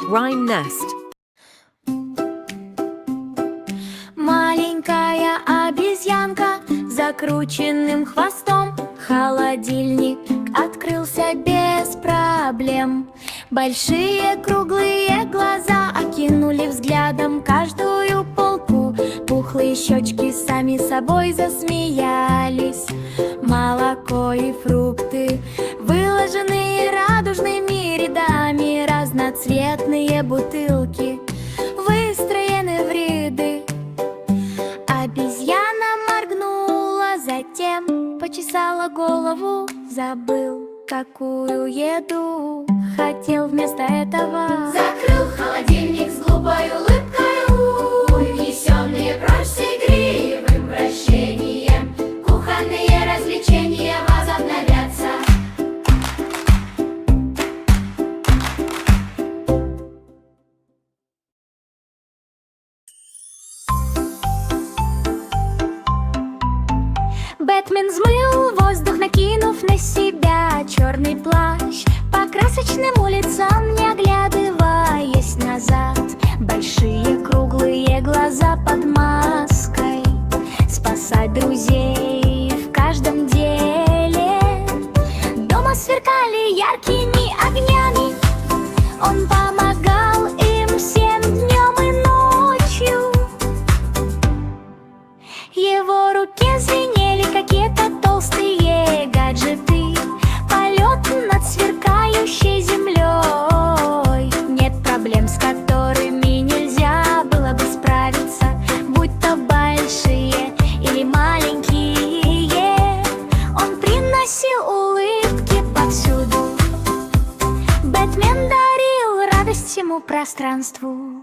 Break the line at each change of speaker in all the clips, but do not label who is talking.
Rhyme Nest.
Маленькая обезьянка с закрученным хвостом. Холодильник открылся без проблем. Большие круглые глаза окинули взглядом каждую полку. Пухлые щечки сами собой засмеялись. Молоко и фрукты, выложенные радужными рядами. Разноцветные бутылки выстроены в ряды. Обезьяна моргнула, затем почесала голову. Забыл, какую еду хотел вместо этого.
Закрыл холодильник с глупой улыбкой, унесенные прочь с игривым вращением. Кухонные развлечения возобновятся.
Бэтмен взмыл воздух, накинув на себя черный плащ. По красочным улицам, не оглядываясь назад. Большие круглые глаза под маской. Спасать друзей в каждом деле. Дома сверкали яркими огнями. Он помогал им всем днем и ночью. Его руки звенели какие-то толстые гаджеты. Полет над сверкающей землей. Нет проблем, с которыми нельзя было бы справиться, будь то большие или маленькие. Он приносил улыбки повсюду. Бэтмен дарил радость всему пространству.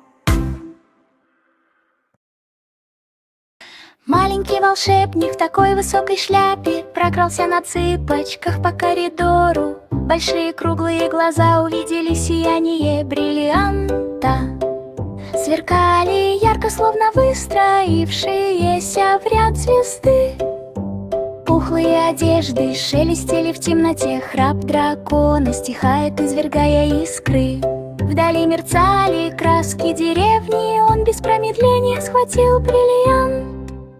Маленький волшебник в такой высокой шляпе прокрался на цыпочках по коридору. Большие круглые глаза увидели сияние бриллианта. Сверкали ярко, словно выстроившиеся в ряд звезды. Пухлые одежды шелестели в темноте. Храп дракона стихает, извергая искры. Вдали мерцали краски деревни. Он без промедления схватил бриллиант.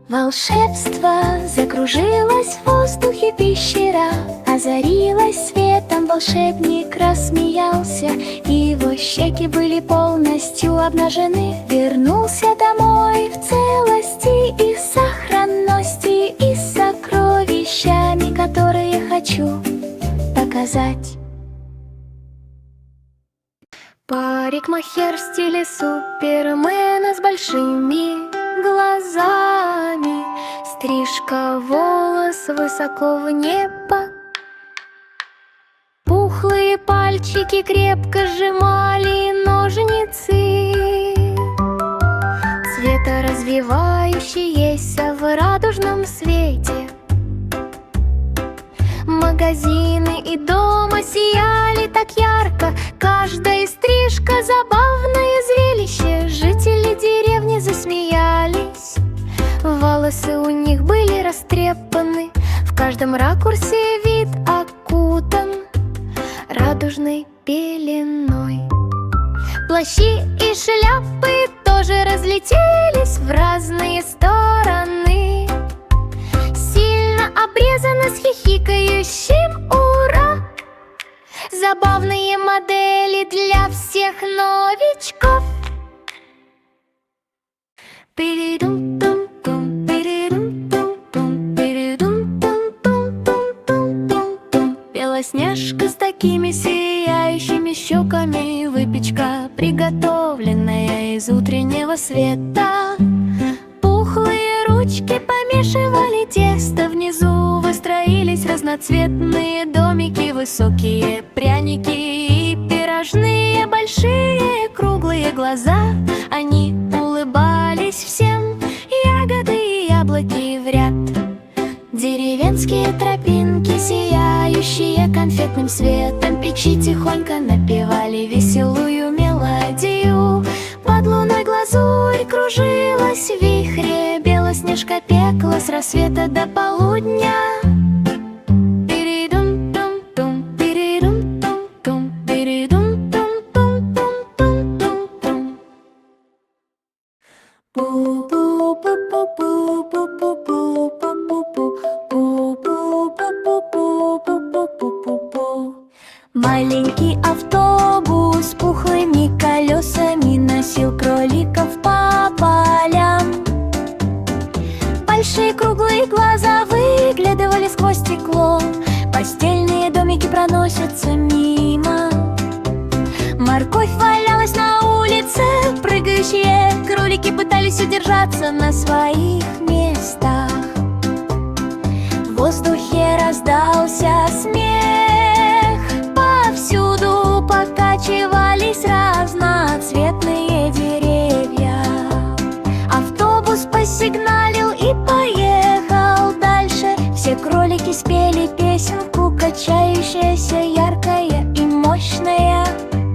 Волшебство закружилось в воздухе пещера. Озарилось светом, волшебник рассмеялся. Его щеки были полностью обнажены. Вернулся домой в целости и сохранности. И с сокровищами, которые хочу показать. Парикмахер в стиле Супермена с большими глазами. Стрижка волос высоко в небо. Пухлые пальчики крепко сжимали ножницы. Светоразвивающиеся в радужном свете. Магазины и дома сияли так ярко. Каждая стрижка — забавное зрелище. Жители деревни засмеялись. Волосы у них были растрепаны. В каждом ракурсе вид окутан радужной пеленой. Плащи и шляпы тоже разлетелись в разные стороны. Сильно обрезано с хихикающим «Ура!». Забавные модели для всех новичков. Пиридум-тум-тум, пиридум-тум-тум, пиридум-тум-тум-тум-тум-тум. Белоснежка с такими сияющими щеками. Выпечка, приготовленная из утреннего света. Пухлые ручки помешивали тесто. Внизу выстроились разноцветные домики. Высокие пряники и пирожные. Большие круглые глаза. Они улыбались всем. Ягоды и яблоки в ряд. Деревенские тропинки, сияющие конфетным светом. Печи тихонько напевали веселую мелодию. Под луной глазурь кружилась в вихре. Белоснежка пекла с рассвета до полудня. Пиридум-тум-тум, пиридум-тум-тум, пиридум-тум-тум-тум-тум. Маленький автобус с пухлыми колесами носил кроликов по полям. Большие круглые глаза выглядывали сквозь стекло. Постельные домики проносятся мимо. Морковь валялась на улице, прыгающие кролики пытались удержаться на своих местах. В воздухе раздался смех, повсюду покачивались разноцветные деревья. Автобус посигналил и поехал дальше. Все кролики спели песенку, качающаяся, яркая и мощная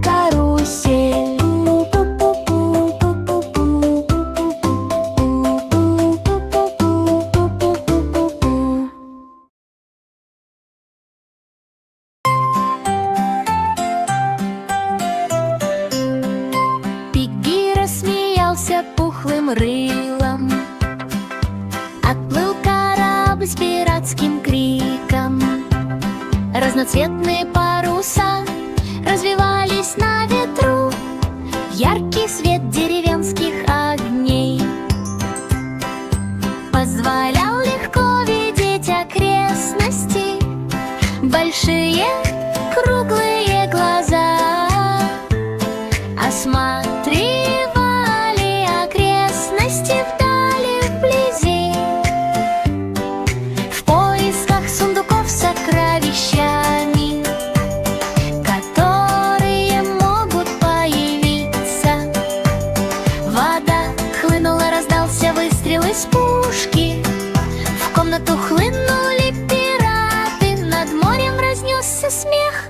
карусель. Пигги рассмеялся пухлым рылом. Отплыл корабль с пиратским криком. Разноцветные паруса развивались на ветру. Яркий свет деревенских огней позволял легко видеть окрестности. Большие круглые глаза осматривали окрестности вдали, вблизи, в поисках сундуков с сокровищами, которые могут появиться. Вода хлынула, раздался выстрел из пушки. В комнату хлынули пираты, над морем разнесся смех.